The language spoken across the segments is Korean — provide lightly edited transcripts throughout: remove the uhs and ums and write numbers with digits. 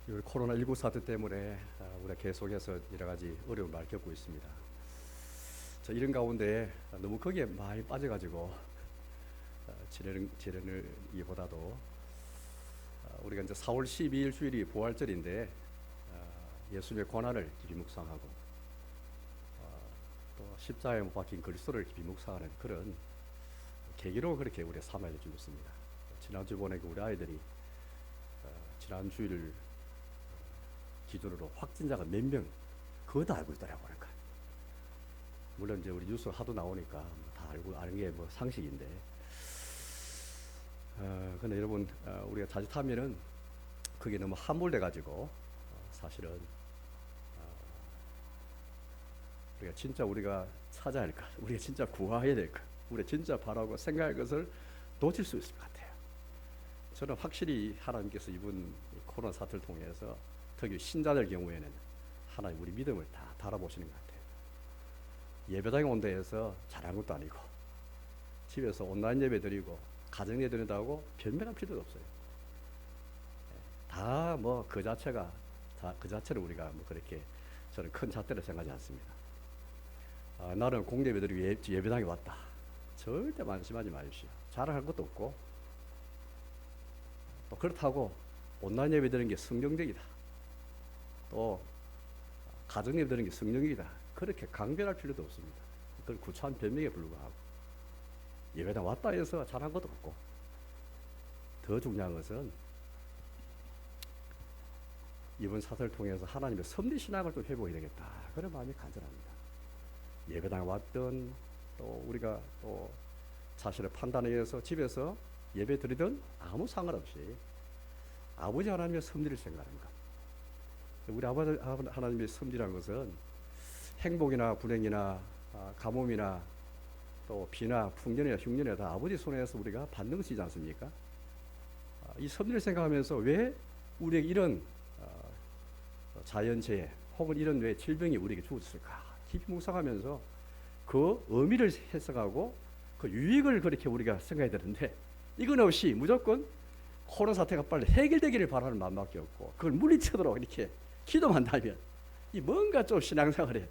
이 코로나19 사태 때문에 우리가 계속해서 여러 가지 어려움을 많이 겪고 있습니다. 이런 가운데 너무 거기에 많이 빠져가지고 지내는기보다도 우리가 이제 4월 12일 주일이 부활절인데 예수님의 고난을 깊이 묵상하고 또 십자가에 못 박힌 그리스도를 깊이 묵상하는 그런 계기로 그렇게 우리가 삼아야 될 줄 믿습니다. 지난주 보니까 우리 아이들이 지난 주일을 기준으로 확진자가 몇 명 그것도 알고 있더라고요. 그러니까. 물론 이제 우리 뉴스 하도 나오니까 다 알고 아는 게 뭐 상식인데, 근데 여러분 우리가 자칫하면은 그게 너무 함몰돼 가지고 사실은 우리가 진짜 우리가 찾아야 할 것, 우리가 진짜 구해야 될 것, 우리가 진짜 바라고 생각할 것을 놓칠 수 있을 것 같아요. 저는 확실히 하나님께서 이번 코로나 사태를 통해서 특히 신자들 경우에는 하나님 우리 믿음을 다 달아보시는 것 같아요. 예배당에 온다 해서 잘한 것도 아니고 집에서 온라인 예배 드리고 가정 예배 드린다고 변명할 필요도 없어요. 다 뭐 그 자체가 그 자체를 우리가 뭐 그렇게 저는 큰 잣대로 생각하지 않습니다. 나는 공예 예배 드리고 예배당에 왔다. 절대 만심하지 마십시오. 자랑할 것도 없고 또 그렇다고 온라인 예배 드리는 게 성경적이다. 또 가정 예배 드리는 게 성경이다. 그렇게 강변할 필요도 없습니다. 그건 구차한 변명에 불과하고 예배당 왔다 해서 잘한 것도 없고 더 중요한 것은 이번 사태를 통해서 하나님의 섭리 신앙을 좀 회복해야 되겠다. 그런 마음이 간절합니다. 예배당 왔든 또 우리가 또 자신의 판단에 의해서 집에서 예배 드리든 아무 상관없이 아버지 하나님의 섭리를 생각하는 것. 우리 아버지 하나님의 섭리라는 것은 행복이나 불행이나 가뭄이나 또 비나 풍년이나 흉년이나 다 아버지 손에서 우리가 받는 것이지 않습니까? 이 섭리를 생각하면서 왜 우리에게 이런 자연재해 혹은 이런 왜 질병이 우리에게 주어졌을까? 깊이 묵상하면서 그 의미를 해석하고 그 유익을 그렇게 우리가 생각해야 되는데 이건 없이 무조건 코로나 사태가 빨리 해결되기를 바라는 마음밖에 없고 그걸 물리치도록 이렇게 기도한다면 이 뭔가 좀 신앙생활에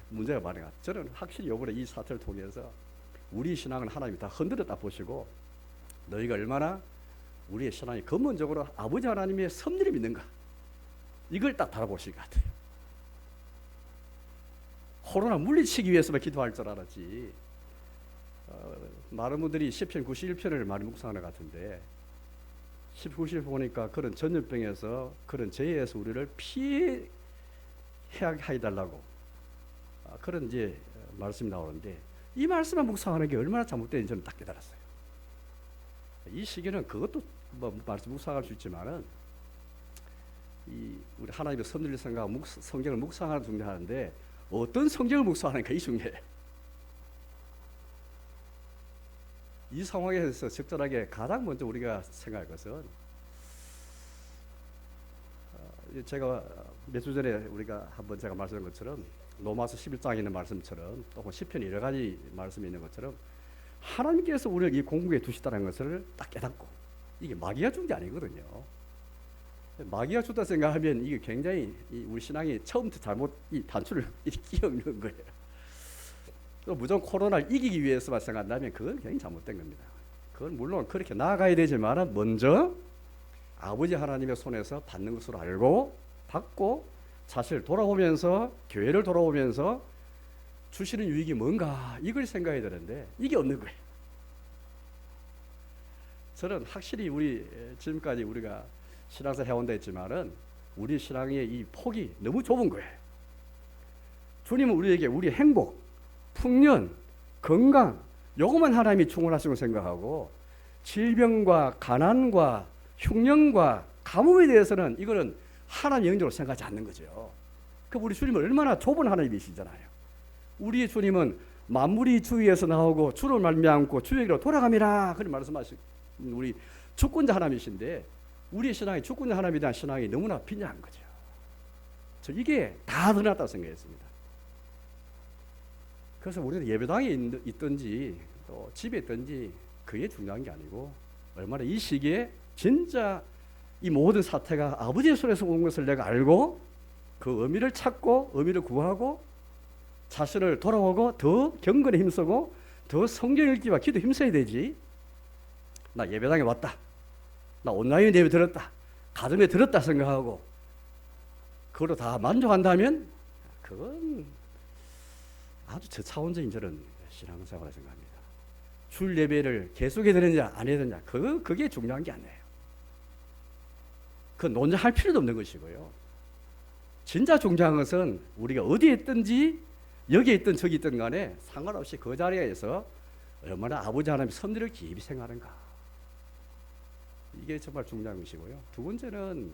문제가 많은 것 같아요. 저는 확실히 이번에 이 사태를 통해서 우리 신앙은 하나님이 다 흔들었다 보시고 너희가 얼마나 우리의 신앙이 근본적으로 아버지 하나님의 섭리를 믿는가 이걸 딱 달아보실 것 같아요. 코로나 물리치기 위해서만 기도할 줄 알았지 많은 분들이 시편 91편을 많이 묵상하는 것 같은데 90편 보니까 그런 전염병에서 그런 재해에서 우리를 피해 해달라고 그런 이제 말씀이 나오는데 이 말씀만 묵상하는 게 얼마나 잘못된지 저는 딱 깨달았어요. 이 시기는 그것도 뭐 말씀 묵상할 수 있지만은 이 우리 하나님의 섭리를 생각하고 성경을 묵상하는 중요한데 어떤 성경을 묵상하는가 이 중요해. 이 상황에서 적절하게 가장 먼저 우리가 생각할 것은 제가 몇 주 전에 우리가 한번 제가 말씀한 것처럼 로마서 11장에 있는 말씀처럼 또 시편 여러 가지 말씀이 있는 것처럼 하나님께서 우리를 이 공국에 두시다는 것을 딱 깨닫고 이게 마귀가 준 게 아니거든요. 마귀가 줬다 생각하면 이게 굉장히 우리 신앙이 처음부터 잘못 이 단추를 끼얹는 거예요. 또 무조건 코로나를 이기기 위해서만 생각한다면 그건 굉장히 잘못된 겁니다. 그건 물론 그렇게 나아가야 되지만 먼저 아버지 하나님의 손에서 받는 것으로 알고 받고 자신을 돌아보면서 교회를 돌아보면서 주시는 유익이 뭔가 이걸 생각해야 되는데 이게 없는 거예요. 저는 확실히 우리 지금까지 우리가 신앙생활 해온다 했지만은 우리 신앙의 이 폭이 너무 좁은 거예요. 주님은 우리에게 우리 행복, 풍년, 건강 요것만 하나님이 충원하시고 생각하고 질병과 가난과 흉년과 가뭄에 대해서는 이거는 하나님 영역으로 생각하지 않는 거죠. 그 우리 주님은 얼마나 좁은 하나님이시잖아요. 우리의 주님은 만물이 주위에서 나오고 주로 말미암고 주에게로 돌아갑니다. 그런 말씀하신 우리 주권자 하나님이신데 우리의 신앙이 주권자 하나님에 대한 신앙이 너무나 빈약한 거죠. 저 이게 다 드러났다고 생각했습니다. 그래서 우리는 예배당에 있든지 또 집에 있든지 그게 중요한 게 아니고 얼마나 이 시기에 진짜 이 모든 사태가 아버지의 손에서 온 것을 내가 알고 그 의미를 찾고 의미를 구하고 자신을 돌아오고 더 경건에 힘쓰고 더 성경 읽기와 기도 힘써야 되지. 나 예배당에 왔다, 나 온라인 예배 들었다, 가정에 들었다 생각하고 그걸로 다 만족한다면 그건 아주 저차원적인 저런 신앙생활을 생각합니다. 줄 예배를 계속해야 되느냐 안 해야 되느냐 그게 중요한 게 아니에요. 그 논쟁할 필요도 없는 것이고요. 진짜 중요한 것은 우리가 어디에 있든지 여기에 있든 저기 있든 간에 상관없이 그 자리에서 얼마나 아버지 하나님의 섭리를 깊이 생각하는가, 이게 정말 중요한 것이고요. 두 번째는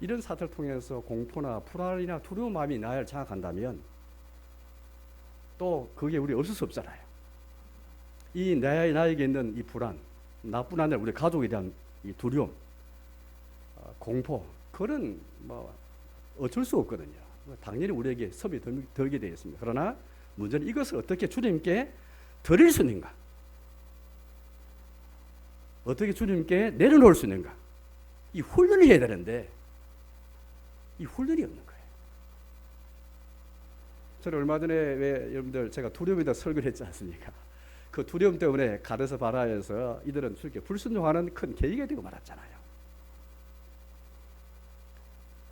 이런 사태를 통해서 공포나 불안이나 두려운 마음이 나를 장악한다면 또 그게 우리 없을 수 없잖아요. 이 나에게 있는 이 불안, 나뿐 아니라 우리 가족에 대한 이 두려움, 공포, 그런 뭐 어쩔 수 없거든요. 당연히 우리에게 섭이 들게 되어 있습니다. 그러나 문제는 이것을 어떻게 주님께 드릴 수 있는가, 어떻게 주님께 내려놓을 수 있는가, 이 훈련을 해야 되는데 이 훈련이 없는 거예요. 저는 얼마 전에 여러분들 제가 두려움에 대해 설교를 했지 않습니까? 그 두려움 때문에 가데스 바라에서 이들은 주께 불순종하는 큰 계기가 되고 말았잖아요.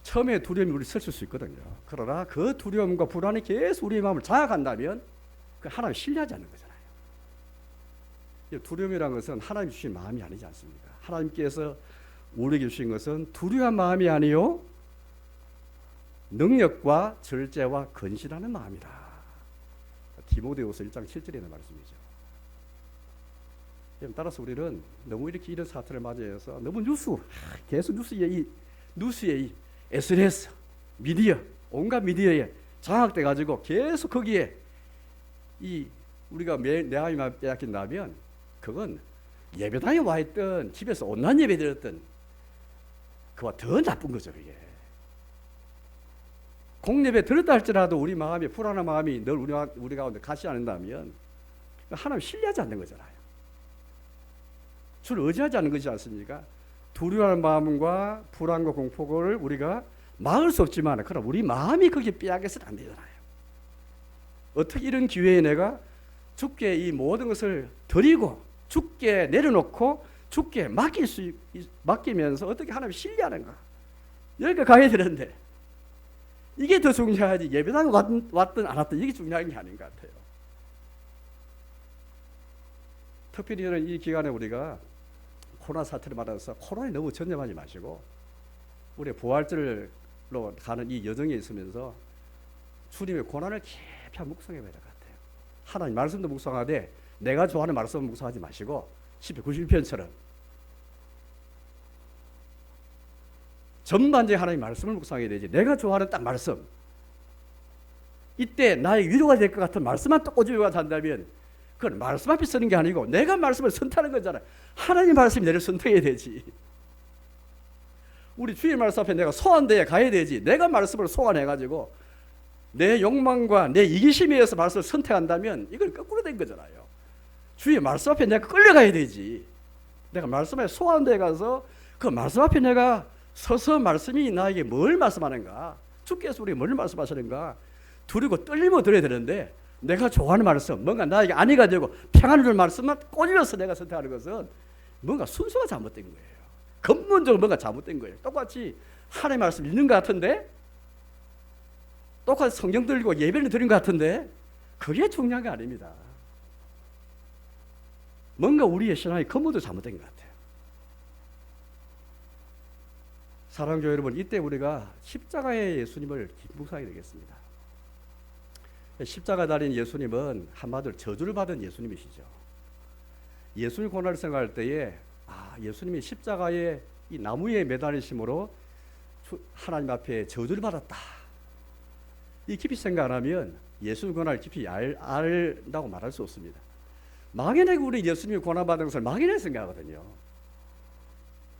처음에 두려움이 우리 설칠 수 있거든요. 그러나 그 두려움과 불안이 계속 우리의 마음을 장악한다면 그 하나님 신뢰하지 않는 거잖아요. 두려움이라는 것은 하나님 주신 마음이 아니지 않습니까? 하나님께서 우리에게 주신 것은 두려운 마음이 아니요 능력과 절제와 건실하는 마음이다. 디모데후서 1장 7절에 있는 말씀이죠. 따라서 우리는 너무 이렇게 이런 사태를 맞이해서 너무 계속 뉴스의 이 SNS, 미디어, 온갖 미디어에 장악돼 가지고 계속 거기에 이 우리가 내 마음이 빼앗긴다면 그건 예배당에 와 있던 집에서 온라인 예배 드렸던 그와 더 나쁜 거죠. 그게 공예배 들었다 할지라도 우리 마음이 불안한 마음이 늘 우리 가운데 가시 않는다면 하나님 신뢰하지 않는 거잖아요. 주를 의지하지 않는 것이지 않습니까? 두려워하는 마음과 불안과 공포를 우리가 막을 수 없지만 그럼 우리 마음이 거기에 빼앗겨서는 안 되잖아요. 어떻게 이런 기회에 내가 주께 이 모든 것을 드리고 주께 내려놓고 주께 맡기면서 어떻게 하나님을 신뢰하는가, 여기까지 가야 되는데 이게 더 중요하지 예배당에 왔든 안 왔든 이게 중요한 게 아닌 것 같아요. 특별히 이 기간에 우리가 코로나 사태를 맞아서 코로나에 너무 전념하지 마시고 우리 부활절로 가는 이 여정에 있으면서 주님의 고난을 깊이 묵상해 봐야 될 것 같아요. 하나님 말씀도 묵상하되 내가 좋아하는 말씀을 묵상하지 마시고 91편처럼 전반적인 하나님 말씀을 묵상해야 되지. 내가 좋아하는 딱 말씀, 이때 나의 위로가 될 것 같은 말씀만 또 꼬집어 한다면 그건 말씀 앞에 쓰는 게 아니고 내가 말씀을 선택하는 거잖아요. 하나님 말씀이 내를 선택해야 되지. 우리 주의 말씀 앞에 내가 소환되어 가야 되지. 내가 말씀을 소환해가지고 내 욕망과 내 이기심에 의해서 말씀을 선택한다면 이건 거꾸로 된 거잖아요. 주의 말씀 앞에 내가 끌려가야 되지. 내가 말씀 앞에 소환되어 가서 그 말씀 앞에 내가 서서 말씀이 나에게 뭘 말씀하는가, 주께서 우리에게 뭘 말씀하시는가 두리고 떨리며 들어야 되는데 내가 좋아하는 말씀, 뭔가 나에게 안위가 되고 평안을 줄 말씀만 꼬집어서 내가 선택하는 것은 뭔가 순서가 잘못된 거예요. 근본적으로 뭔가 잘못된 거예요. 똑같이 하나님의 말씀 읽는 것 같은데, 똑같이 성경 들고 예배를 드린 것 같은데 그게 중요한 게 아닙니다. 뭔가 우리의 신앙의 근본도 잘못된 것 같아요. 사랑하는 교회 여러분, 이때 우리가 십자가의 예수님을 묵상하게 되겠습니다. 십자가 달린 예수님은 한마디로 저주를 받은 예수님이시죠. 예수님 고난을 생각할 때에 예수님이 십자가의 이 나무에 매달리심으로 하나님 앞에 저주를 받았다, 이 깊이 생각 안 하면 예수님 고난을 깊이 알다고 말할 수 없습니다. 막연하게 우리 예수님이 고난받은 것을 막연하게 생각하거든요.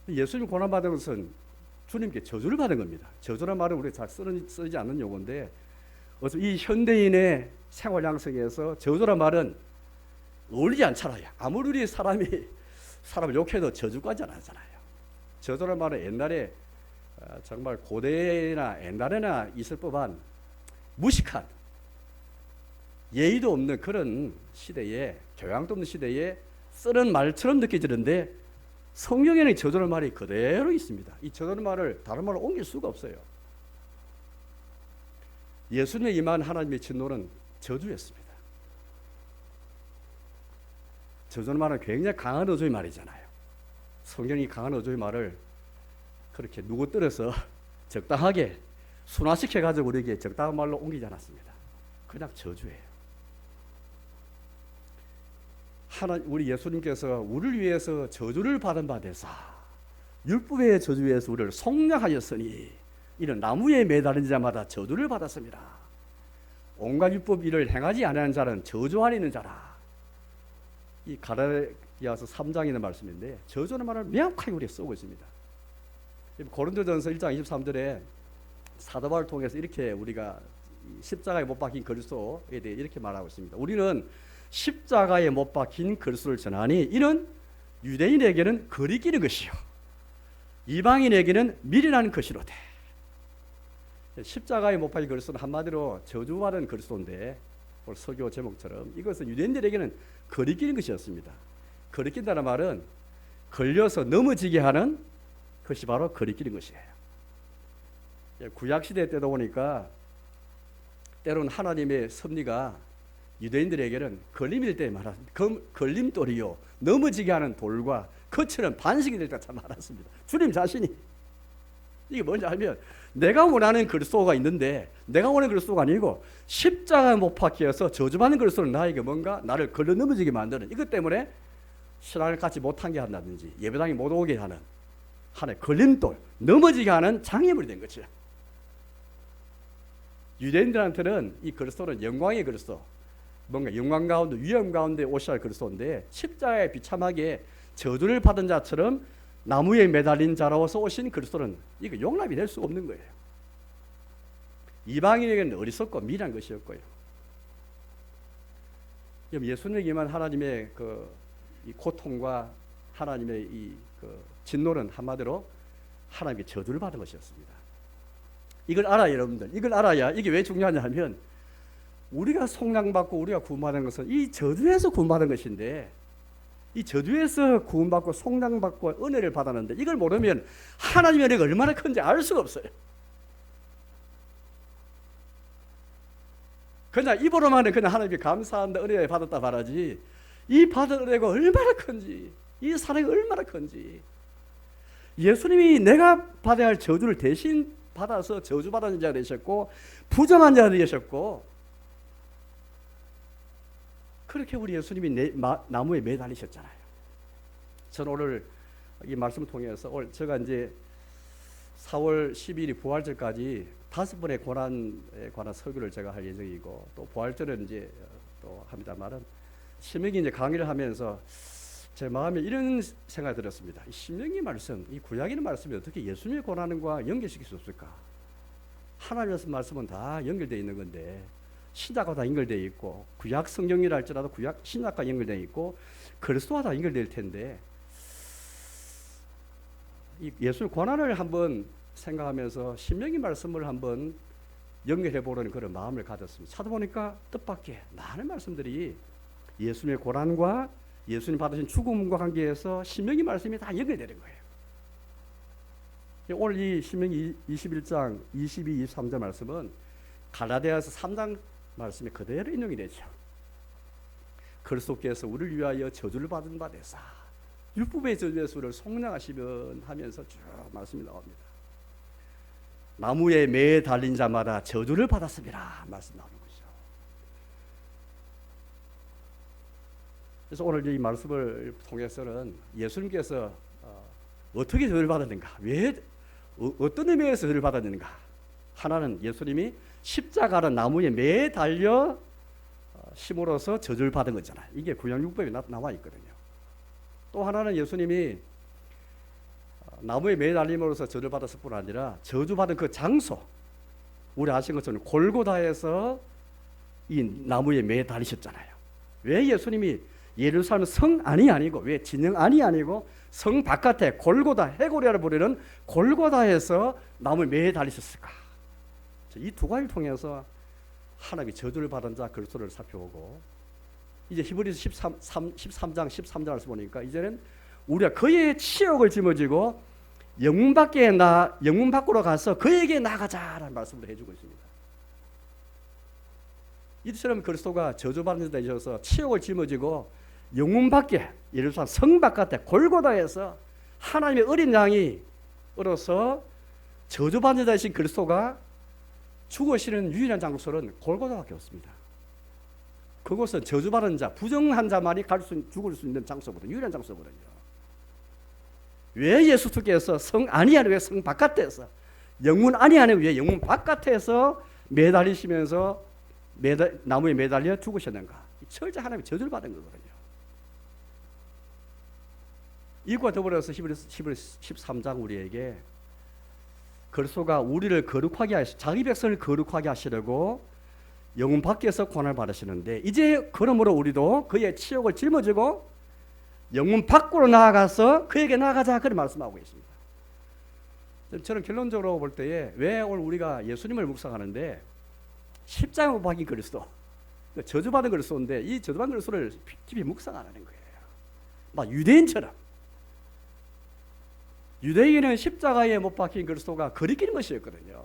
예수님 고난받은 것은 주님께 저주를 받은 겁니다. 저주란 말은 우리가 잘 쓰지 않는 용어인데 이 현대인의 생활 양식에서 저주란 말은 어울리지 않잖아요. 아무리 우리 사람을 욕해도 저주까지 안 하잖아요. 저주라는 말은 옛날에 정말 고대나 옛날에나 있을 법한 무식한 예의도 없는 그런 시대에, 교양도 없는 시대에 쓰는 말처럼 느껴지는데 성경에는 저주라는 말이 그대로 있습니다. 이 저주라는 말을 다른 말로 옮길 수가 없어요. 예수님에 임한 하나님의 진노는 저주였습니다. 저주라는 말은 굉장히 강한 어조의 말이잖아요. 성경이 강한 어조의 말을 그렇게 누구 떨어서 적당하게 순화시켜가지고 우리에게 적당한 말로 옮기지 않았습니다. 그냥 저주예요. 우리 예수님께서 우리를 위해서 저주를 받은 바 되사 율법의 저주에서 우리를 속량하였으니 이는 나무에 매달린 자마다 저주를 받았습니다. 온갖 율법 일을 행하지 아니하는 자는 저주 안에 있는 자라. 이 갈라디아서 3장에 있는 말씀인데 저주는 말을 명확하게 우리가 쓰고 있습니다. 고린도전서 1장 23절에 사도 바울을 통해서 이렇게 우리가 십자가에 못 박힌 그리스도에 대해 이렇게 말하고 있습니다. 우리는 십자가에 못 박힌 그리스도를 전하니 이는 유대인에게는 거리끼는 것이요 이방인에게는 미련한 것이로되. 십자가에 못 박힌 그리스도는 한마디로 저주받은 그리스도인데 오늘 설교 제목처럼 이것은 유대인들에게는 거리끼는 것이었습니다. 거리낀다는 말은 걸려서 넘어지게 하는 것이 바로 거리끼는 것이에요. 구약시대 때도 보니까 때로는 하나님의 섭리가 유대인들에게는 걸림이 될 때 걸림돌이요 넘어지게 하는 돌과 그처럼 반석이 될 때 참 많았습니다. 주님 자신이 이게 뭔지 알면 내가 원하는 그리스도가 있는데 내가 원하는 그리스도가 아니고 십자가에 못 박혀서 저주받는 그리스도는 나에게 뭔가 나를 걸러 넘어지게 만드는 이것 때문에 신앙을 갖지 못하게 한다든지 예배당에 못 오게 하는 하나의 걸림돌 넘어지게 하는 장애물이 된 거죠. 유대인들한테는 이 그리스도는 영광의 그리스도 뭔가 영광 가운데 위엄 가운데 오셔야 할 그리스도인데 십자가에 비참하게 저주를 받은 자처럼 나무에 매달린 자로서 오신 그리스도는 이거 용납이 될 수 없는 거예요. 이방인에게는 어리석고 미련한 것이었고요. 예수님에게만 하나님의 이 고통과 하나님의 이 진노는 한마디로 하나님의 저주를 받은 것이었습니다. 이걸 알아야 여러분들, 이걸 알아야 이게 왜 중요하냐 하면 우리가 속량받고 우리가 구원받은 것은 이 저주에서 구원받은 것인데 이 저주에서 구원받고 속량받고 은혜를 받았는데 이걸 모르면 하나님의 은혜가 얼마나 큰지 알 수가 없어요. 그냥 입으로만은 그냥 하나님께 감사한다 은혜 받았다 말하지 이 받은 은혜가 얼마나 큰지 이 사랑이 얼마나 큰지 예수님이 내가 받아야 할 저주를 대신 받아서 저주받은 자가 되셨고 부정한 자가 되셨고 그렇게 우리 예수님이 나무에 매달리셨잖아요. 저는 오늘 이 말씀을 통해서 오늘 제가 이제 4월 10일이 부활절까지 5번의 고난에 관한 설교를 제가 할 예정이고 또 부활절은 이제 또 합니다만은 신명기 이제 강의를 하면서 제 마음에 이런 생각이 들었습니다. 이 신명기 말씀, 이 구약에 있는 말씀이 어떻게 예수님의 고난과 연결시킬 수 없을까? 하나님의 말씀은 다 연결되어 있는 건데 신약과 다 연결되어 있고 구약 성경이라 할지라도 구약 신약과 연결되어 있고 그리스도와 다 연결될 텐데 이 예수의 고난을 한번 생각하면서 신명기 말씀을 한번 연결해 보려는 그런 마음을 가졌습니다. 찾아보니까 뜻밖의 많은 말씀들이 예수님의 고난과 예수님 받으신 죽음과 관계해서 신명기 말씀이 다 연결되는 거예요. 오늘 이 신명기 21장 22, 23절 말씀은 갈라디아서 3장 말씀이 그대로 인용이 되죠. 그리스도께서 우리를 위하여 저주를 받은 바 되사 율법의 저주에서 우리를 속량하시면 하면서 쭉 말씀이 나옵니다. 나무에 매에 달린 자마다 저주를 받았습니다. 말씀 나오는 거죠. 그래서 오늘 이 말씀을 통해서는 예수님께서 어떻게 저주를 받았는가, 왜 어떤 의미에서 저주를 받았는가. 하나는 예수님이 십자가라는 나무에 매에 달려 심으로서 저주를 받은 거잖아요. 이게 구약율법에 나와 있거든요. 또 하나는 예수님이 나무에 매에 달림으로써 저주를 받았을 뿐 아니라 저주받은 그 장소, 우리 아시는 것처럼 골고다에서 이 나무에 매에 달리셨잖아요. 왜 예수님이 예루살렘 성 안이 아니고 왜 진영 안이 아니고 성 바깥에 골고다, 해골이라 부르는 골고다에서 나무에 매달리셨을까? 이 두 가지를 통해서 하나님이 저주를 받은 자 그리스도를 살펴보고, 이제 히브리서 13장 13절을 보니까 이제는 우리가 그의 치욕을 짊어지고 영문 밖으로 가서 그에게 나가자라는 말씀을 해주고 있습니다. 이처럼 그리스도가 저주받는 데 있어서 치욕을 짊어지고 영문 밖에, 예루살렘 성 바깥에 골고다에서 하나님의 어린 양이 어려서 저주받는 자이신 그리스도가 죽으시는 유일한 장소는 골고다밖에 없습니다. 그곳은 저주받은 자, 부정한 자만이 죽을 수 있는 장소거든요. 유일한 장소거든요. 왜 예수께서 성 안이 아니라 왜 성 바깥에서, 영문 안이 아니라 왜 영문 바깥에서 매달리시면서 나무에 매달려 죽으셨는가? 철저 하나님의 저주를 받은 거거든요. 이것과 더불어서 히브리서 13장 우리에게 그리스도가 우리를 거룩하게 하시, 자기 백성을 거룩하게 하시려고 영혼 밖에서 고난을 받으시는데, 이제 그러므로 우리도 그의 치욕을 짊어지고 영혼 밖으로 나아가서 그에게 나아가자, 그런 말씀하고 있습니다. 저는 결론적으로 볼 때에 왜 오늘 우리가 예수님을 묵상하는데 십자가 못 박힌 그리스도, 저주받은 그리스도인데 이 저주받은 그리스도를 깊이 묵상 안 하는 거예요. 막 유대인처럼. 유대인은 십자가에 못 박힌 그리스도가 거리끼는 것이었거든요.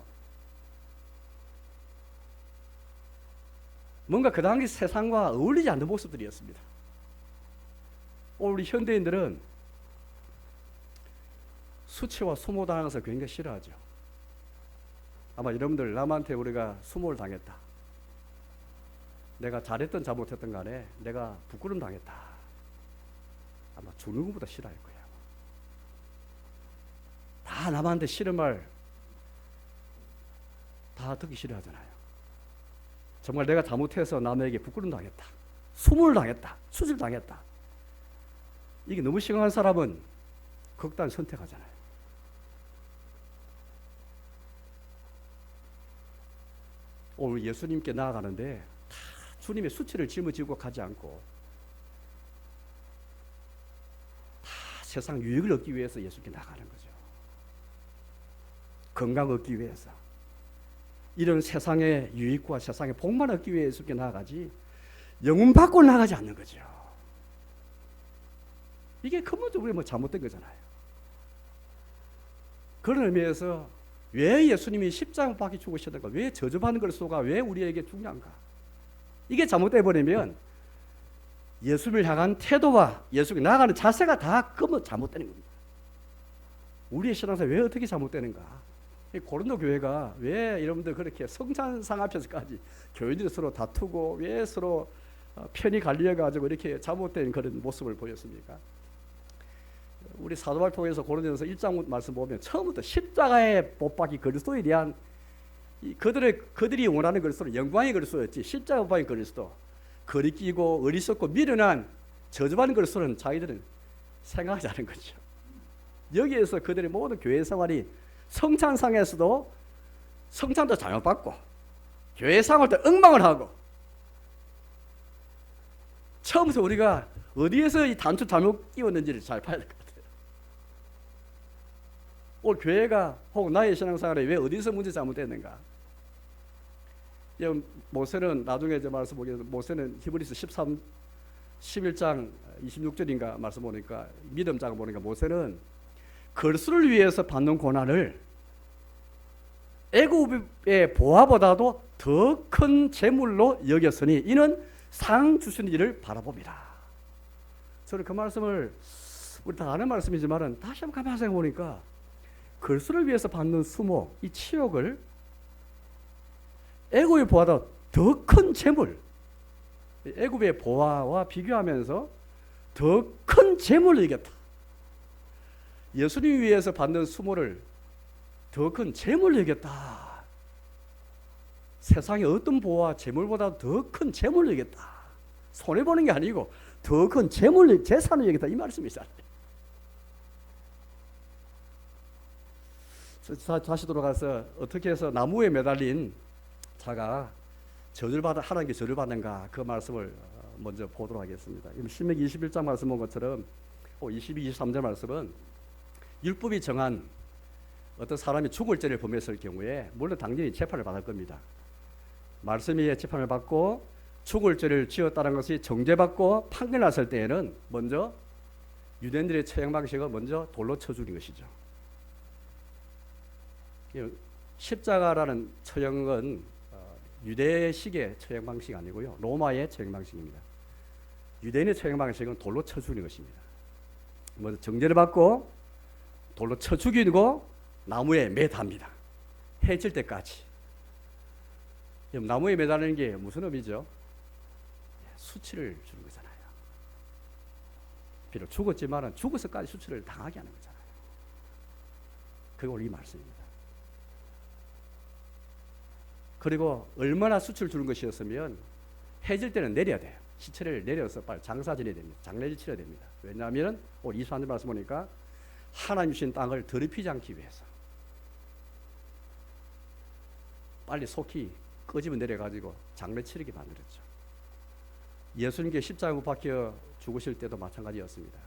뭔가 그 당시 세상과 어울리지 않는 모습들이었습니다. 우리 현대인들은 수치와 수모당하는 것을 굉장히 싫어하죠. 아마 여러분들 남한테 우리가 수모를 당했다, 내가 잘했든 잘못했든 간에 내가 부끄럼 당했다, 아마 죽는 것보다 싫어할 거예요. 다 남한테 싫은 말 다 듣기 싫어하잖아요. 정말 내가 잘못해서 남에게 부끄럼 당했다, 수모를 당했다, 수질 당했다, 이게 너무 심한 사람은 극단 선택하잖아요. 오늘 예수님께 나아가는데 다 주님의 수치를 짊어지고 가지 않고 다 세상 유익을 얻기 위해서 예수님께 나가는 거죠. 건강 얻기 위해서, 이런 세상의 유익과 세상의 복만 얻기 위해 예수님께 나아가지 영혼 밖으로 나가지 않는 거죠. 이게 근본적으로 우리 잘못된 거잖아요. 그런 의미에서 왜 예수님이 십자가 박혀 죽으셨는가, 왜 저주받는 그리스도가 왜 우리에게 중요한가, 이게 잘못돼 버리면 예수를 향한 태도와 예수께 나아가는 자세가 다 잘못되는 겁니다. 우리의 신앙생활 왜 어떻게 잘못되는가? 고린도 교회가 왜 여러분들 그렇게 성찬상 앞에서까지 교인들이 서로 다투고 왜 서로 편이 갈려가지고 이렇게 잘못된 그런 모습을 보였습니까? 우리 사도바울 통해서 고린도전서 1장 말씀 보면 처음부터 십자가에 못 박힌 그리스도에 대한 그들이 원하는 그리스도는 영광의 그리스도였지, 십자가 못 박힌 그리스도, 거리끼고 어리석고 미련한 저주받는 그리스도는 자기들은 생각하지 않은 거죠. 여기에서 그들의 모든 교회 생활이 성찬상에서도 성찬도 잘못받고 교회 생활 때 엉망을 하고, 처음부터 우리가 어디에서 이 단추 잘못 끼웠는지를 잘 봐야 될 것 같아요. 오늘 교회가 혹은 나의 신앙생활에 왜 어디서 문제 잘못됐는가? 모세는 나중에 제 말씀 보겠습니다. 모세는 히브리서 11장 26절인가 말씀 보니까, 믿음자가 보니까 모세는 그리스도를 위해서 받는 고난을 애굽의 보화보다도 더 큰 재물로 여겼으니 이는 상 주시는 일을 바라봅니다. 저는 그 말씀을 우리 다 아는 말씀이지만 다시 한번 가만히 생각해 보니까 그리스도를 위해서 받는 수모, 이 치욕을 애굽의 보화보다 더 큰 재물, 애굽의 보화와 비교하면서 더 큰 재물로 여겼다. 예수님 위해서 받는 수모를 더 큰 재물로 여겼다. 세상의 어떤 보화, 재물보다 더 큰 재물로 여겼다. 손해보는 게 아니고 더 큰 재물로, 재산을 여겼다, 이 말씀이잖아요. 다시 돌아가서 어떻게 해서 나무에 매달린 자가 하나님께 저주를 받는가, 그 말씀을 먼저 보도록 하겠습니다. 신명기 21장 말씀 본 것처럼 22, 23절 말씀은 율법이 정한 어떤 사람이 죽을 죄를 범했을 경우에 물론 당연히 재판을 받을 겁니다. 말씀에 재판을 받고 죽을 죄를 지었다는 것이 정죄받고 판결났을 때에는 먼저 유대인들의 처형 방식은 먼저 돌로 쳐 죽이는 것이죠. 십자가라는 처형은 유대식의 처형 방식이 아니고요, 로마의 처형 방식입니다. 유대인의 처형 방식은 돌로 쳐 죽이는 것입니다. 먼저 정죄를 받고 돌로 쳐 죽이고 나무에 매답니다. 해질 때까지. 나무에 매달리는 게 무슨 의미죠? 수치를 주는 거잖아요. 비록 죽었지만 죽어서까지 수치를 당하게 하는 거잖아요. 그게 오늘 이 말씀입니다. 그리고 얼마나 수치를 주는 것이었으면 해질 때는 내려야 돼요. 시체를 내려서 빨리 장사 지내야 됩니다. 장례를 치러야 됩니다. 왜냐하면 오늘 23절 말씀 보니까 하나님 주신 땅을 더럽히지 않기 위해서 빨리 속히 끄집어 내려가지고 장례 치르게 만들었죠. 예수님께 십자가 못 박혀 죽으실 때도 마찬가지였습니다.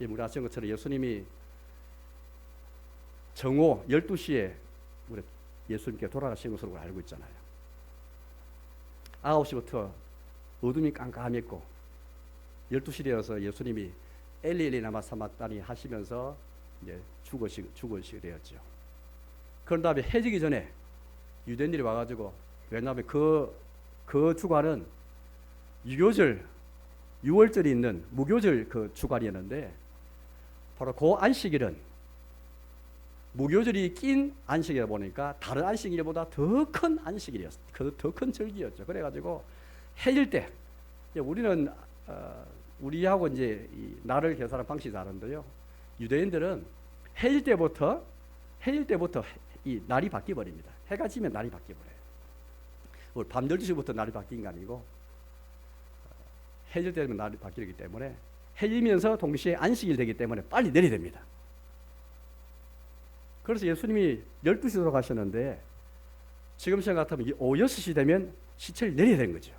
우리 아시는 것처럼 예수님이 정오 12시에 우리 예수님께 돌아가신 것으로 알고 있잖아요. 9시부터 어둠이 깜깜했고 12시 되어서 예수님이 엘리 엘리 라마 사박다니 하시면서 이제 죽으시게 되었죠. 그런 다음에 해지기 전에 유대인들이 와가지고, 왜냐하면 그 주간은 유교절 6월절이 있는 무교절 그 주간이었는데, 바로 그 안식일은 무교절이 낀 안식이다 보니까 다른 안식일보다 더 큰 안식일이었어요. 더 큰 절기였죠. 그래가지고 해질 때, 우리는 우리하고 이제 이 날을 계산하는 방식이 다른데요, 유대인들은 해질 때부터 이 날이 바뀌어 버립니다. 해가 지면 날이 바뀌어 버려요. 밤 12시부터 날이 바뀐 게 아니고 해질 때면 날이 바뀌기 때문에 해지면서 동시에 안식일 되기 때문에 빨리 내려야 됩니다. 그래서 예수님이 12시 돌아가셨는데 지금 시간 같으면 오후 6시 되면 시체를 내려야 되는 거죠.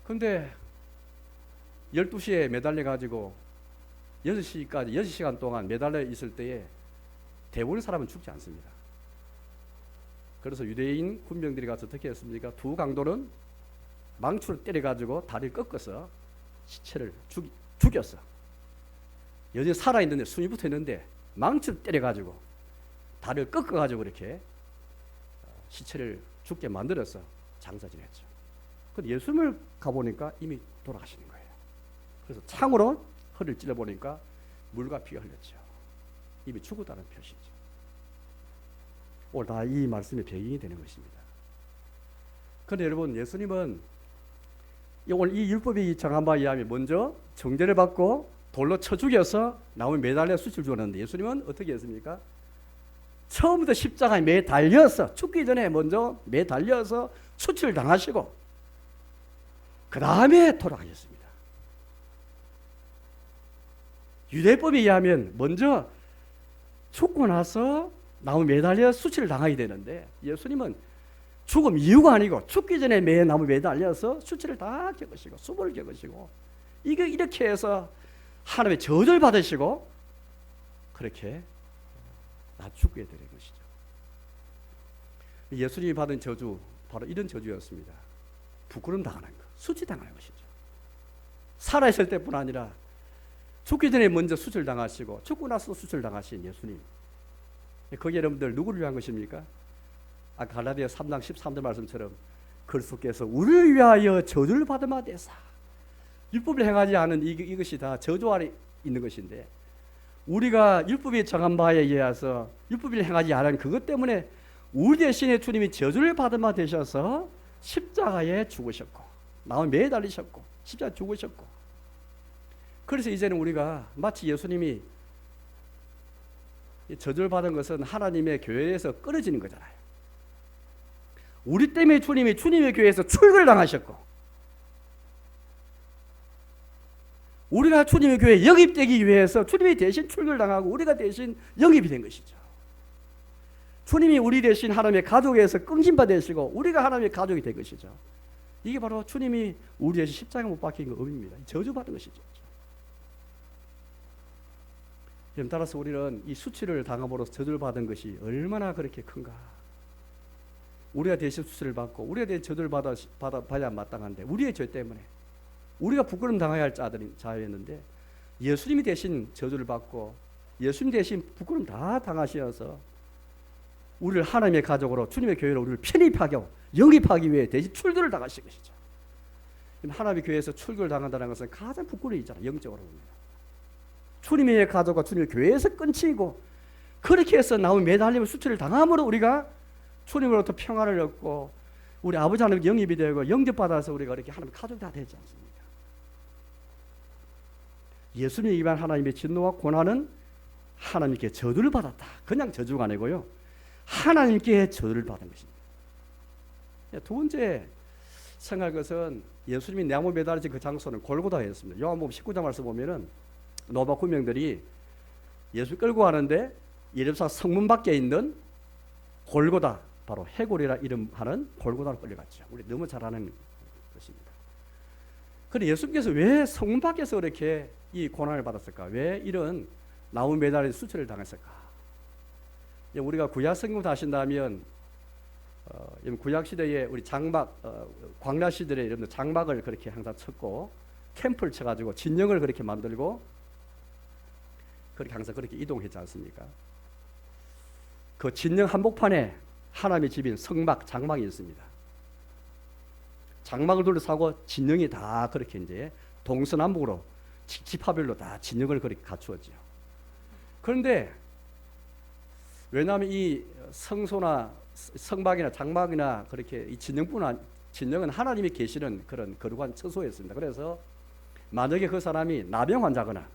근데 12시에 매달려 가지고 6시까지 6시간 동안 매달려 있을 때에 대부분의 사람은 죽지 않습니다. 그래서 유대인 군병들이 가서 어떻게 했습니까? 두 강도는 망치로 때려 가지고 다리를 꺾어서 시체를 죽였어. 여전히 살아있는데 숨이 붙어있는데 망치로 때려 가지고 다리를 꺾어 가지고 이렇게 시체를 죽게 만들어서 장사 지냈죠. 근데 예수님을 가보니까 이미 돌아가시는 거예요. 그래서 창으로 허리를 찔러보니까 물과 피가 흘렸죠. 이미 죽었다는 표시죠. 오늘 다 이 말씀의 배경이 되는 것입니다. 그런데 여러분, 예수님은 오늘 이 율법이 정한 바에 의하면 먼저 정죄를 받고 돌로 쳐 죽여서 나무에 매달려 수치를 주었는데, 예수님은 어떻게 했습니까? 처음부터 십자가에 매달려서, 죽기 전에 먼저 매달려서 수치를 당하시고 그 다음에 돌아가셨습니다. 유대법에 의하면 먼저 죽고 나서 나무 매달려 수치를 당하게 되는데, 예수님은 죽음 이유가 아니고 죽기 전에 나무 매달려서 수치를 다 겪으시고 수모를 겪으시고, 이게 이렇게 해서 하나님의 저주를 받으시고 그렇게 죽게 되는 것이죠. 예수님이 받은 저주, 바로 이런 저주였습니다. 부끄럼 당하는 것, 수치 당하는 것이죠. 살아있을 때뿐 아니라 죽기 전에 먼저 수치를 당하시고 죽고 나서 수치를 당하신 예수님, 거기 여러분들 누구를 위한 것입니까? 아까 갈라디아 3장 13절 말씀처럼 그리스도께서 우리를 위하여 저주를 받으마 되사. 율법을 행하지 않은 이것이 다 저주 아래 있는 것인데, 우리가 율법이 정한 바에 의해서 율법을 행하지 않은 그것 때문에 우리 대신에 주님이 저주를 받으마 되셔서 십자가에 죽으셨고 나무 매달리셨고 십자가에 죽으셨고, 그래서 이제는 우리가 마치 예수님이 저주를 받은 것은 하나님의 교회에서 끊어지는 거잖아요. 우리 때문에 주님의 교회에서 출근을 당하셨고, 우리가 주님의 교회에 영입되기 위해서 주님이 대신 출근을 당하고 우리가 대신 영입이 된 것이죠. 주님이 우리 대신 하나님의 가족에서 끊김바 되시고 우리가 하나님의 가족이 된 것이죠. 이게 바로 주님이 우리 대신 십자가에 못 박힌 그 의미입니다. 저주받은 것이죠. 따라서 우리는 이 수치를 당함으로 저주를 받은 것이 얼마나 그렇게 큰가. 우리가 대신 수치를 받고 우리가 대신 저주를 받아야 마땅한데 우리의 죄 때문에 우리가 부끄럼 당해야 할 자였는데 예수님이 대신 저주를 받고 예수님 대신 부끄럼 다 당하시어서 우리를 하나님의 가족으로 주님의 교회로 우리를 편입하게 영입하기 위해 대신 출교를 당하신 것이죠. 하나님의 교회에서 출교를 당한다는 것은 가장 부끄러운 일이잖아요. 영적으로 보면 주님의 가족과 주님의 교회에서 끊치고 그렇게 해서 나온 매달림의 수치를 당함으로 우리가 주님으로부터 평안을 얻고 우리 아버지 하나님 영입이 되고 영접받아서 우리가 이렇게 하나님의 가족이 다 되지 않습니까? 예수님 위반 하나님의 진노와 고난은 하나님께 저주를 받았다. 그냥 저주가 아니고요, 하나님께 저주를 받은 것입니다. 두 번째 생각할 것은 예수님이 나무 매달리신 그 장소는 골고다였습니다. 요한복음 19장 말씀 보면은 노바 9명들이 예수 끌고 가는데 예루살렘 성문 밖에 있는 골고다, 바로 해골이라 이름하는 골고다로 끌려갔죠. 우리 너무 잘 아는 것입니다. 그런데 예수님께서 왜 성문 밖에서 이렇게 이 고난을 받았을까? 왜 이런 나무 매달린 수치를 당했을까? 우리가 구약 성경을 다신다면 구약 시대에 우리 장막, 광야 시대에 이런 장막을 그렇게 항상 쳤고 캠프를 쳐가지고 진영을 그렇게 만들고 그렇게 항상 그렇게 이동했지 않습니까? 그 진영 한복판에 하나님의 집인 성막, 장막이 있습니다. 장막을 둘러싸고 진영이 다 그렇게 이제 동서남북으로 지파별로 다 진영을 그렇게 갖추었죠. 그런데 왜냐하면 이 성소나 성막이나 장막이나 그렇게 이 진영은 하나님이 계시는 그런 거룩한 처소였습니다. 그래서 만약에 그 사람이 나병 환자거나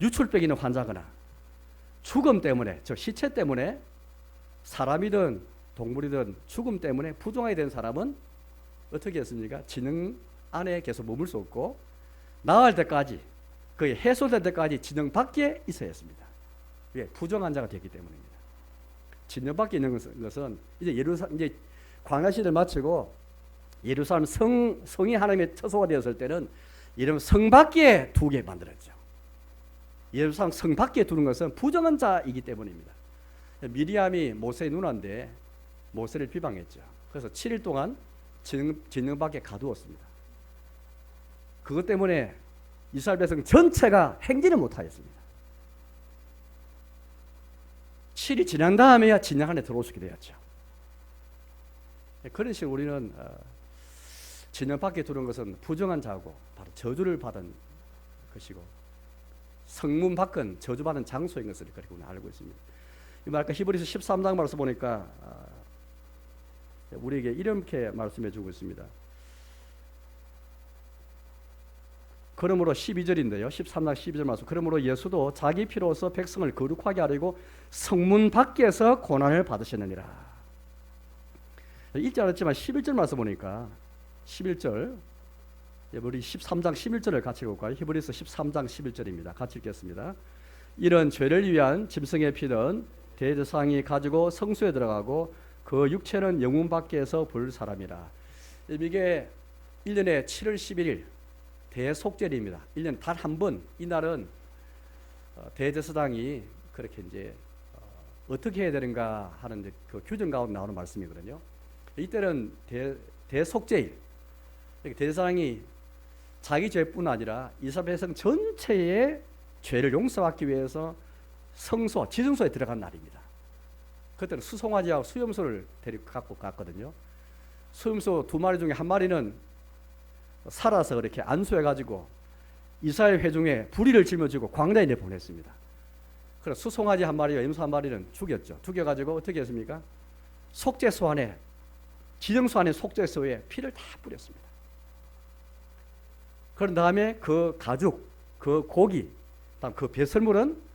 유출병 있는 환자거나 죽음 때문에, 저 시체 때문에, 사람이든 동물이든 죽음 때문에 부정하게 된 사람은 어떻게 했습니까? 진영 안에 계속 머물 수 없고 나을 때까지, 거의 해소될 때까지 진영 밖에 있어야 했습니다. 왜? 부정 환자가 됐기 때문입니다. 진영 밖에 있는 것은 이제 광야 시대를 마치고 예루살렘 성이 하나님의 처소가 되었을 때는 이런 성 밖에 두게 만들었죠. 예루살렘 성 밖에 두는 것은 부정한 자이기 때문입니다. 미리암이 모세의 누나인데 모세를 비방했죠. 그래서 7일 동안 진영 밖에 가두었습니다. 그것 때문에 이스라엘 백성 전체가 행진을 못하였습니다. 7이 지난 다음에야 진영 안에 들어올 수 있게 되었죠. 그런 식으로 우리는 진영 밖에 두는 것은 부정한 자고 바로 저주를 받은 것이고 성문 밖은 저주받은 장소인 것을 그렇게 우리는 알고 있습니다. 이 말까 히브리서 13장 말씀 보니까 우리에게 이렇게 말씀해 주고 있습니다. 그러므로 12절인데요. 13장 12절 말씀. 그러므로 예수도 자기 피로서 백성을 거룩하게 하려고 성문 밖에서 고난을 받으셨느니라. 읽지 않았지만 11절 말씀 보니까 11절, 우리 13장 11절을 같이 볼까요? 히브리서 13장 11절입니다. 같이 읽겠습니다. 이런 죄를 위한 짐승의 피는 대제사장이 가지고 성소에 들어가고 그 육체는 영문 밖에서 볼 사람이라. 이게 1년에 7월 11일 대속절입니다. 1년 단 한 번, 이날은 대제사장이 그렇게 이제 어떻게 해야 되는가 하는 그 규정 가운데 나오는 말씀이거든요. 이때는 대속제일, 대제사장이 자기 죄뿐 아니라 이스라엘 백성 전체의 죄를 용서받기 위해서 성소, 지성소에 들어간 날입니다. 그때는 수송아지하고 수염소를 데리고 갖고 갔거든요. 수염소 2마리 중에 1마리는 살아서 그렇게 안수해가지고 이스라엘 회중에 불의를 짊어지고 광야에 내보냈습니다. 그래서 수송아지 1마리와 염소 1마리는 죽였죠. 죽여가지고 어떻게 했습니까? 속죄소 안에, 지정소 안에 속죄소에 피를 다 뿌렸습니다. 그런 다음에 그 가죽, 그 고기, 다음 그 배설물은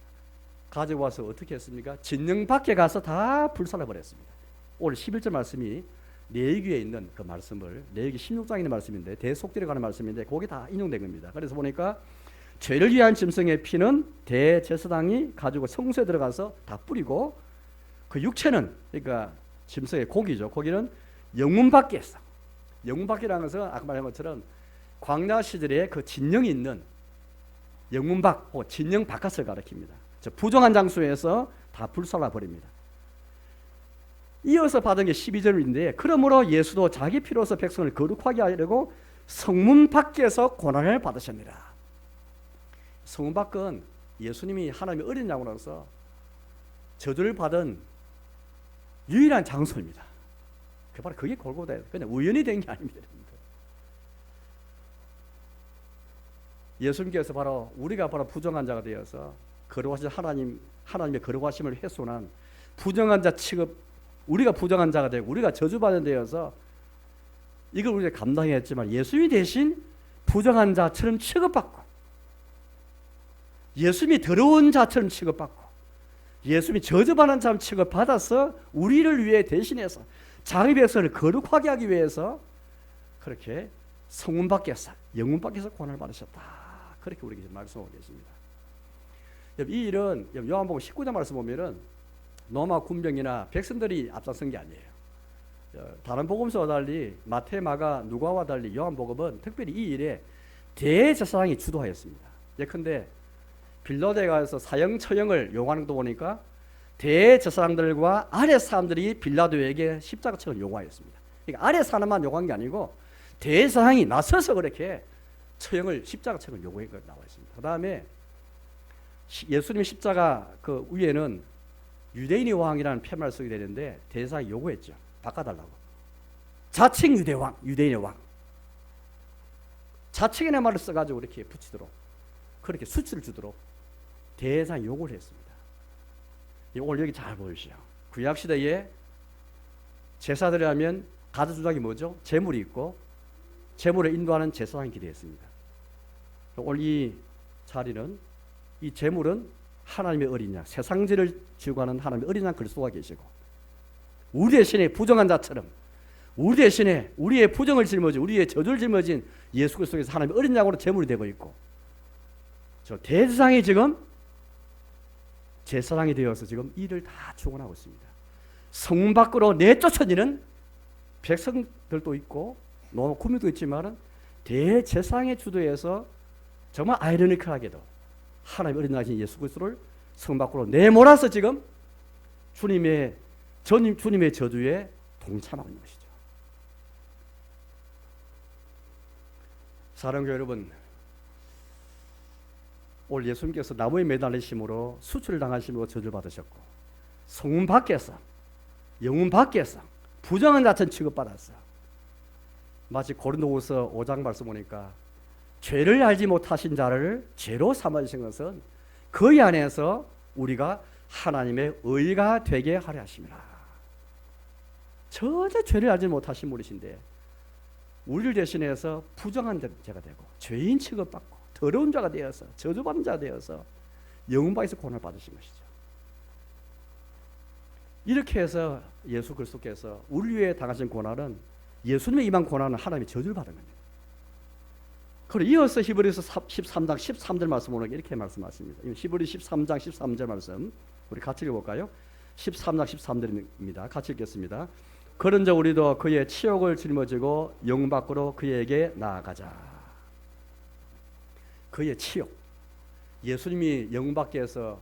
가져와서 어떻게 했습니까? 진영 밖에 가서 다 불살라버렸습니다. 오늘 11절 말씀이 레위기에 있는 그 말씀을, 레위기 16장에 있는 말씀인데 대속죄에 관한 말씀인데 거기 다 인용된 겁니다. 그래서 보니까 죄를 위한 짐승의 피는 대제사장이 가지고 성소에 들어가서 다 뿌리고 그 육체는, 그러니까 짐승의 고기죠. 고기는 영문 밖에서, 영문 밖이라는 것은 아까 말한 것처럼 광야 시절에 그 진영이 있는 영문 밖 혹은 진영 바깥을 가리킵니다. 부정한 장소에서 다 불살라 버립니다. 이어서 받은 게 12절인데 그러므로 예수도 자기 피로서 백성을 거룩하게 하려고 성문 밖에서 고난을 받으십니다. 성문 밖은 예수님이 하나님의 어린 양으로서 저주를 받은 유일한 장소입니다. 바로 그게 골고다예요. 그냥 우연히 된 게 아닙니다. 예수님께서 우리가 부정한 자가 되어서 거룩하신 하나님의 거룩하심을 훼손한 부정한 자 취급, 우리가 부정한 자가 되고 우리가 저주받는 데여서 이걸 우리가 감당해야 했지만 예수님이 대신 부정한 자처럼 취급받고 예수님이 더러운 자처럼 취급받고 예수님이 저주받는 자처럼 취급받아서 우리를 위해 대신해서 자기 백성을 거룩하게 하기 위해서 그렇게 성문 밖에서 영문 밖에서 고난을 받으셨다. 그렇게 우리에게 말씀하고 계십니다. 이 일은 요한복음 19장 말씀 보면은 로마 군병이나 백성들이 앞장선 게 아니에요. 다른 복음서와 달리 마태, 마가, 누가와 달리 요한복음은 특별히 이 일에 대제사장이 주도하였습니다. 예컨대 빌라도에 가서 사형 처형을 요구하는 것도 보니까 대제사장들과 아래 사람들이 빌라도에게 십자가처럼 요구하였습니다. 그러니까 아래 사람만 요구한 게 아니고 대제사장이 나서서 그렇게 십자가처럼 요구한 것 나와 있습니다. 그 다음에 예수님의 십자가 그 위에는 유대인의 왕이라는 팻말을 쓰게 되는데 대제사장이 요구했죠. 바꿔달라고. 자칭 유대왕, 유대인의 왕. 자칭이라는 말을 써가지고 이렇게 붙이도록 그렇게 수치를 주도록 대제사장이 요구를 했습니다. 오늘 여기 잘 보이시죠. 구약시대에 제사들이 하면 가드주작이 뭐죠? 제물이 있고 제물을 인도하는 제사장이 기대했습니다. 오늘 이 자리는 이 제물은 하나님의 어린 양, 세상죄를 지고 가는 하나님의 어린 양 그리스도가 계시고 우리 대신에 부정한 자처럼 우리 대신에 우리의 부정을 짊어진 우리의 저주를 짊어진 예수 그리스도께서 하나님의 어린 양으로 제물이 되고 있고 저 대제사장이 지금 제사장이 되어서 지금 일을 다 주관하고 있습니다. 성문 밖으로 내쫓아지는 백성들도 있고 너무 군민도 있지만은 대제사장의 주도에서 정말 아이러니컬하게도 하나님의 어린 양이신 예수 그리스도를 성문 밖으로 내몰아서 지금 주님의 저주에 동참하고 있는 것이죠. 사랑하는 교회 여러분, 오늘 예수님께서 나무에 매달리심으로 수치를 당하심으로 저주를 받으셨고 성문 밖에서 영문 밖에서 부정한 자처럼 취급받았어. 마치 고린도후서 5장 말씀 보니까 죄를 알지 못하신 자를 죄로 삼으신 것은 그의 안에서 우리가 하나님의 의가 되게 하려 하심이라. 전혀 죄를 알지 못하신 분이신데 우리를 대신해서 부정한 자가 되고 죄인 취급받고 더러운 자가 되어서 저주받은 자가 되어서 영문밖에서 고난을 받으신 것이죠. 이렇게 해서 예수 그리스도께서 우리 위해 당하신 고난은 예수님의 임한 고난은 하나님의 저주를 받은 겁니다. 그리고 이어서 히브리서 13장 13절 말씀 오늘 이렇게 말씀하십니다. 히브리 13장 13절 말씀 우리 같이 읽어볼까요? 13장 13절입니다. 같이 읽겠습니다. 그런즉 우리도 그의 치욕을 짊어지고 영 밖으로 그에게 나아가자. 그의 치욕, 예수님이 영 밖에서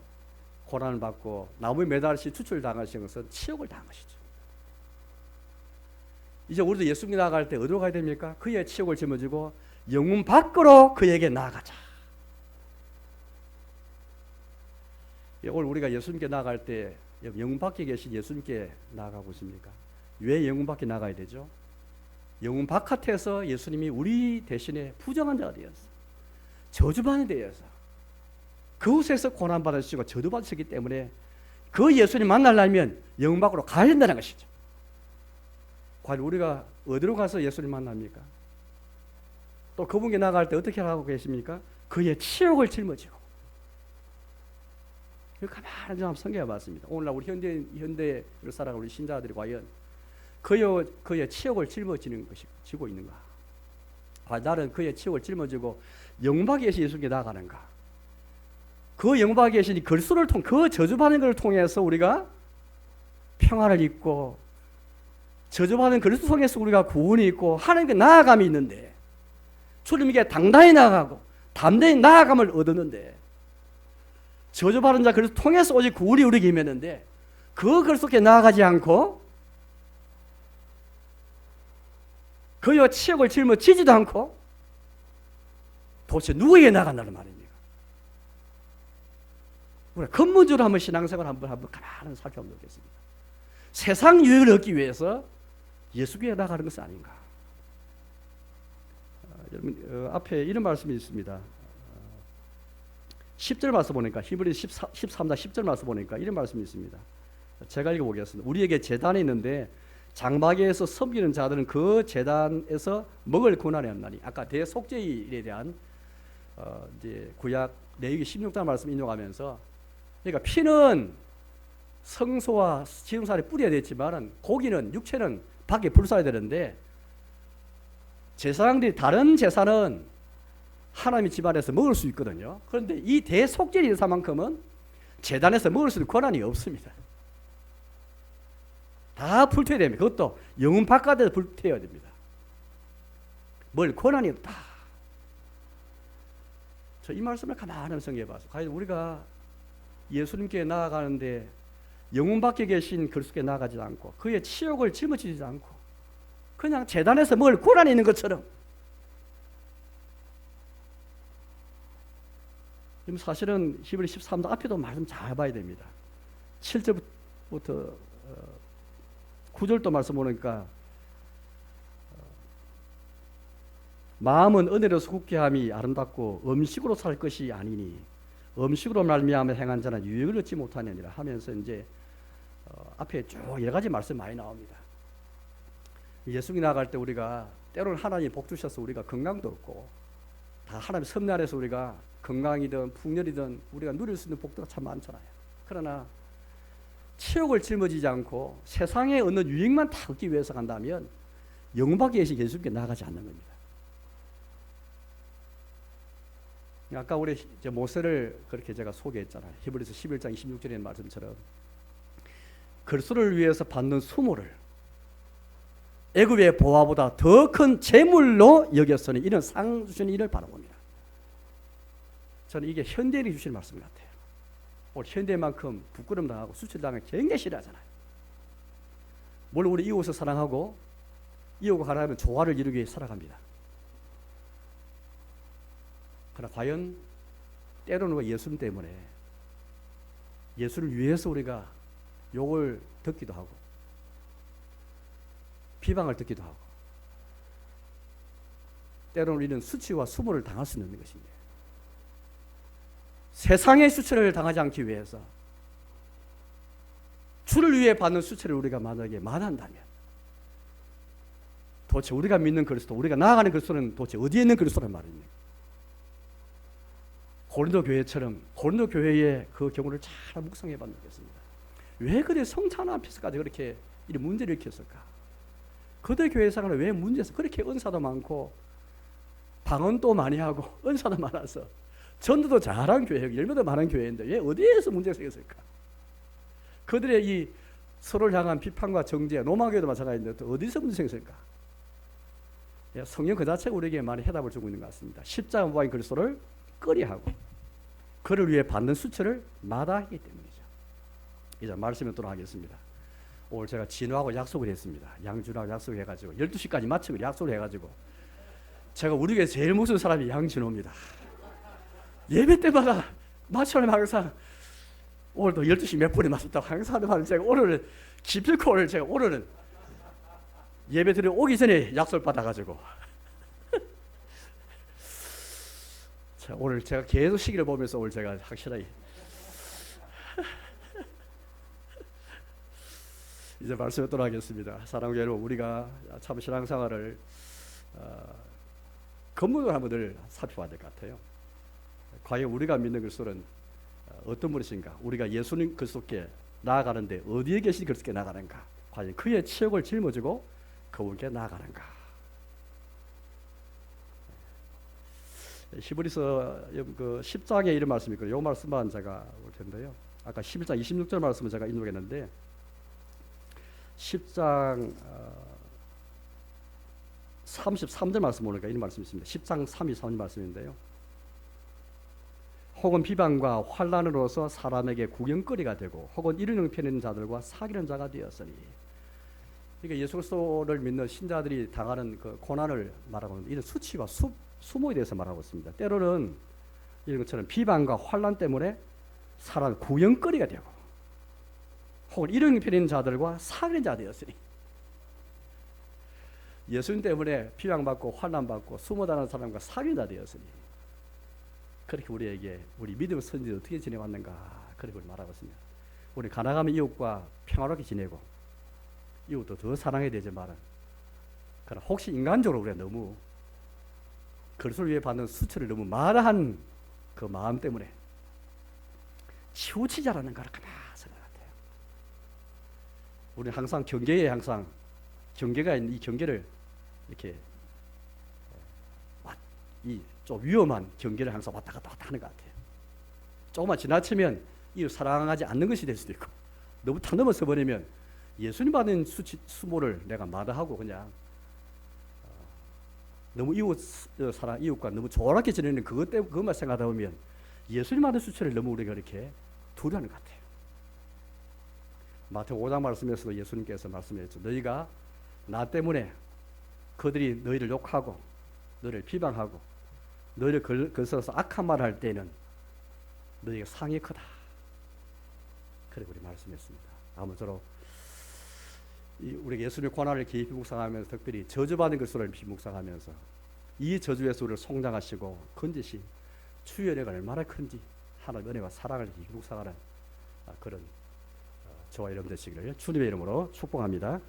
고난을 받고 나무에 매달리시 추출을 당하신 것은 치욕을 당한 것이죠. 이제 우리도 예수님 나아갈 때 어디로 가야 됩니까? 그의 치욕을 짊어지고 영문 밖으로 그에게 나아가자. 오늘 우리가 예수님께 나아갈 때 영문 밖에 계신 예수님께 나아가고 있습니까? 왜 영문 밖에 나가야 되죠? 영문 바깥에서 예수님이 우리 대신에 부정한 자가 되어서 저주받는 데에서 그곳에서 고난받으시고 저주받으시기 때문에 그 예수님 만나려면 영문 밖으로 가야 된다는 것이죠. 과연 우리가 어디로 가서 예수님 만납니까? 또 그분께 나갈 때 어떻게 하고 계십니까? 그의 치욕을 짊어지고. 가만히 좀 성경에 봤습니다. 오늘날 우리 현대를 살아가는 우리 신자들이 과연 그의 치욕을 짊어지는 것이 지고 있는가? 과연 나는 그의 치욕을 짊어지고 영박에 계신 예수님께 나아가는가? 그 영박에 계신 그리스도를 그 저주받는 것을 통해서 우리가 평안을 입고 저주받은 그리스도 통해서 우리가 구원이 있고 하나님께 나아감이 있는데 주님에게 당당히 나아가고 담대히 나아감을 얻었는데 저주받은 자 그리스도 통해서 오직 구원이 우리에게 임했는데 그 그리스도께 나아가지 않고 그의 치욕을 짊어지지도 않고 도대체 누구에게 나간다는 말입니까? 우리가 근본적으로 한번 신앙생활 한번 가만히 살펴보면 되겠습니다. 세상 유익을 얻기 위해서 예수께 나가는 것은 아닌가? 여러분 앞에 이런 말씀이 있습니다. 10절 말씀 보니까 히브리서 13장 10절 말씀 보니까 이런 말씀이 있습니다. 제가 읽어보겠습니다. 우리에게 제단이 있는데 장막에서 섬기는 자들은 그 제단에서 먹을 고난이 없나니. 아까 대속죄일에 대한 이제 구약 레위기 16장 말씀 인용하면서 그러니까 피는 성소와 지붕살에 뿌려야 됐지만은 고기는 육체는 밖에 불사야 되는데 제사장들이 다른 제사는 하나님의 집안에서 먹을 수 있거든요. 그런데 이 대속죄 제사만큼은 제단에서 먹을 수 있는 권한이 없습니다. 다 불태워야 됩니다. 그것도 영혼 바깥에서 불태워야 됩니다. 뭘 권한이 없다. 저 이 말씀을 가만히 생각해 봐서 과연 우리가 예수님께 나아가는데 영혼 밖에 계신 그리스도께 나아가지 않고 그의 치욕을 짊어지지 않고 그냥 제단에서 먹을 권한이 있는 것처럼 지금 사실은 히브리 13장 앞에도 말씀 잘 봐야 됩니다. 7절부터 9절도 말씀 보니까 마음은 은혜로서 굳게 함이 아름답고 음식으로 살 것이 아니니 음식으로 말미암아 행한 자는 유익을 얻지 못하느니라 하면서 이제 앞에 쭉 여러 가지 말씀 많이 나옵니다. 예수님 나갈 때 우리가 때로는 하나님 복 주셔서 우리가 건강도 얻고 다 하나님 섭리 안에서 우리가 건강이든 풍년이든 우리가 누릴 수 있는 복도가 참 많잖아요. 그러나 치욕을 짊어지지 않고 세상에 얻는 유익만 다 얻기 위해서 간다면 영혼 밖에 계신 예수님께 나가지 않는 겁니다. 아까 우리 모세를 그렇게 제가 소개했잖아요. 히브리서 11장 26절의 말씀처럼 그리스도를 위해서 받는 수모를 애굽의 보화보다 더 큰 재물로 여겼으니 이런 상 주시는 일을 바라봅니다. 저는 이게 현대인이 주시는 말씀 같아요. 오늘 현대만큼 부끄럼 당하고 수출당하기 굉장히 싫어하잖아요. 물론 우리 이웃을 사랑하고 이웃과 하나님은 조화를 이루기 위해 살아갑니다. 그러나 과연 때로는 예수님 때문에 예수를 위해서 우리가 욕을 듣기도 하고 비방을 듣기도 하고 때로는 우리는 수치와 수모를 당할 수 있는 것입니다. 세상의 수치를 당하지 않기 위해서 주를 위해 받는 수치를 우리가 만약에 만한다면 도대체 우리가 믿는 그리스도, 우리가 나아가는 그리스도는 도대체 어디에 있는 그리스도란 말입니까? 고린도 교회처럼 고린도 교회의 그 경우를 잘 묵상해 봐야 되겠습니다. 왜 그래 성찬 앞에서까지 그렇게 이런 문제를 일으켰을까? 그들 교회 생활은 왜 문제에서 그렇게 은사도 많고 방언도 많이 하고 은사도 많아서 전도도 잘한 교회, 열매도 많은 교회인데 왜 어디에서 문제가 생겼을까? 그들의 이 서로를 향한 비판과 정죄, 로마교회도 마찬가지인데 또 어디서 문제 생겼을까? 성경 그 자체가 우리에게 많이 해답을 주고 있는 것 같습니다. 십자가 못 박인 그리스도를 꺼리하고 그를 위해 받는 수치를 마다하기 때문이죠. 이제 말씀에 또록 하겠습니다. 오늘 제가 진우하고 약속을 했습니다. 양준하고 약속을 해가지고 12시까지 마치고 약속을 해가지고 제가 우리 교회 제일 무서운 사람이 양진호입니다. 예배 때마다 마치면 항상 오늘도 12시 몇 분에 맞췄다고 항상 하는 말을 제가 오늘은 기필코 오늘 제가 오늘은 예배 드리러 오기 전에 약속을 받아가지고 자, 오늘 제가 계속 시기를 보면서 오늘 제가 확실하게 이제 말씀을 또 하겠습니다. 사랑하는 여러분, 우리가 참 신앙생활을 근본으로 한번 늘 살펴봐야 될 것 같아요. 과연 우리가 믿는 그리스도는 어떤 분이신가? 우리가 예수님 그리스도께 나아가는데 어디에 계신 그리스도께 나아가는가? 과연 그의 치욕을 짊어지고 그분께 나아가는가? 히브리서 그 10장에 이런 말씀이 있거든요. 이 말씀만 제가 볼 텐데요. 아까 11장 26절 말씀을 제가 인용했는데 10장 33절 말씀 보니까 이런 말씀이 있습니다. 10장 33절 말씀인데요. 혹은 비방과 환난으로서 사람에게 구경거리가 되고 혹은 이른 형편인 자들과 사귀는 자가 되었으니. 그러니까 예수 그리스도를 믿는 신자들이 당하는 그 고난을 말하고 있는 이런 수치와 수모에 대해서 말하고 있습니다. 때로는 이런 것처럼 비방과 환난 때문에 사람 구경거리가 되고 혹은 이른 형편인 자들과 사귀는 자가 되었으니. 예수님 때문에 비방받고 환난받고 수모당하는 사람과 사귀는 자 되었으니. 그렇게 우리에게 우리 믿음의 선지 어떻게 지내왔는가 그렇게 말하고 있습니다. 우리 가난하면 이웃과 평화롭게 지내고 이웃도 더 사랑해야 되지만 그러나 혹시 인간적으로 우리가 너무 그리스도를 위해 받는 수치를 너무 마다한 그 마음 때문에 치우치지 않았는가 그렇게 생각 같아요. 우리는 항상 경계에 항상 경계가 있는 이 경계를 이렇게 이 좀 위험한 경계를 항상 왔다 갔다 하는 것 같아요. 조금만 지나치면 이를 사랑하지 않는 것이 될 수도 있고 너무 탁 넘어서 버리면 예수님 받은 수모를 내가 마다하고 그냥 너무 이웃과 너무 조화롭게 지내는 그것만 생각하다 보면 예수님 받은 수치를 너무 우리가 이렇게 두려워하는 것 같아요. 마태복음 5장 말씀에서도 예수님께서 말씀하셨죠. 너희가 나 때문에 그들이 너희를 욕하고 너희를 비방하고 너희를 거슬러서 악한 말을 할 때는 너희가 상이 크다. 그렇게 우리 말씀했습니다. 아무쪼록 우리가 예수님의 고난을 깊이 묵상하면서 특별히 저주받은 것을 깊이 묵상하면서 이 저주에서 우리를 성장하시고 건지시 주의 은혜가 얼마나 큰지 하나님의 은혜와 사랑을 깊이 묵상하는 그런 저와 여러분 되시기를 주님의 이름으로 축복합니다.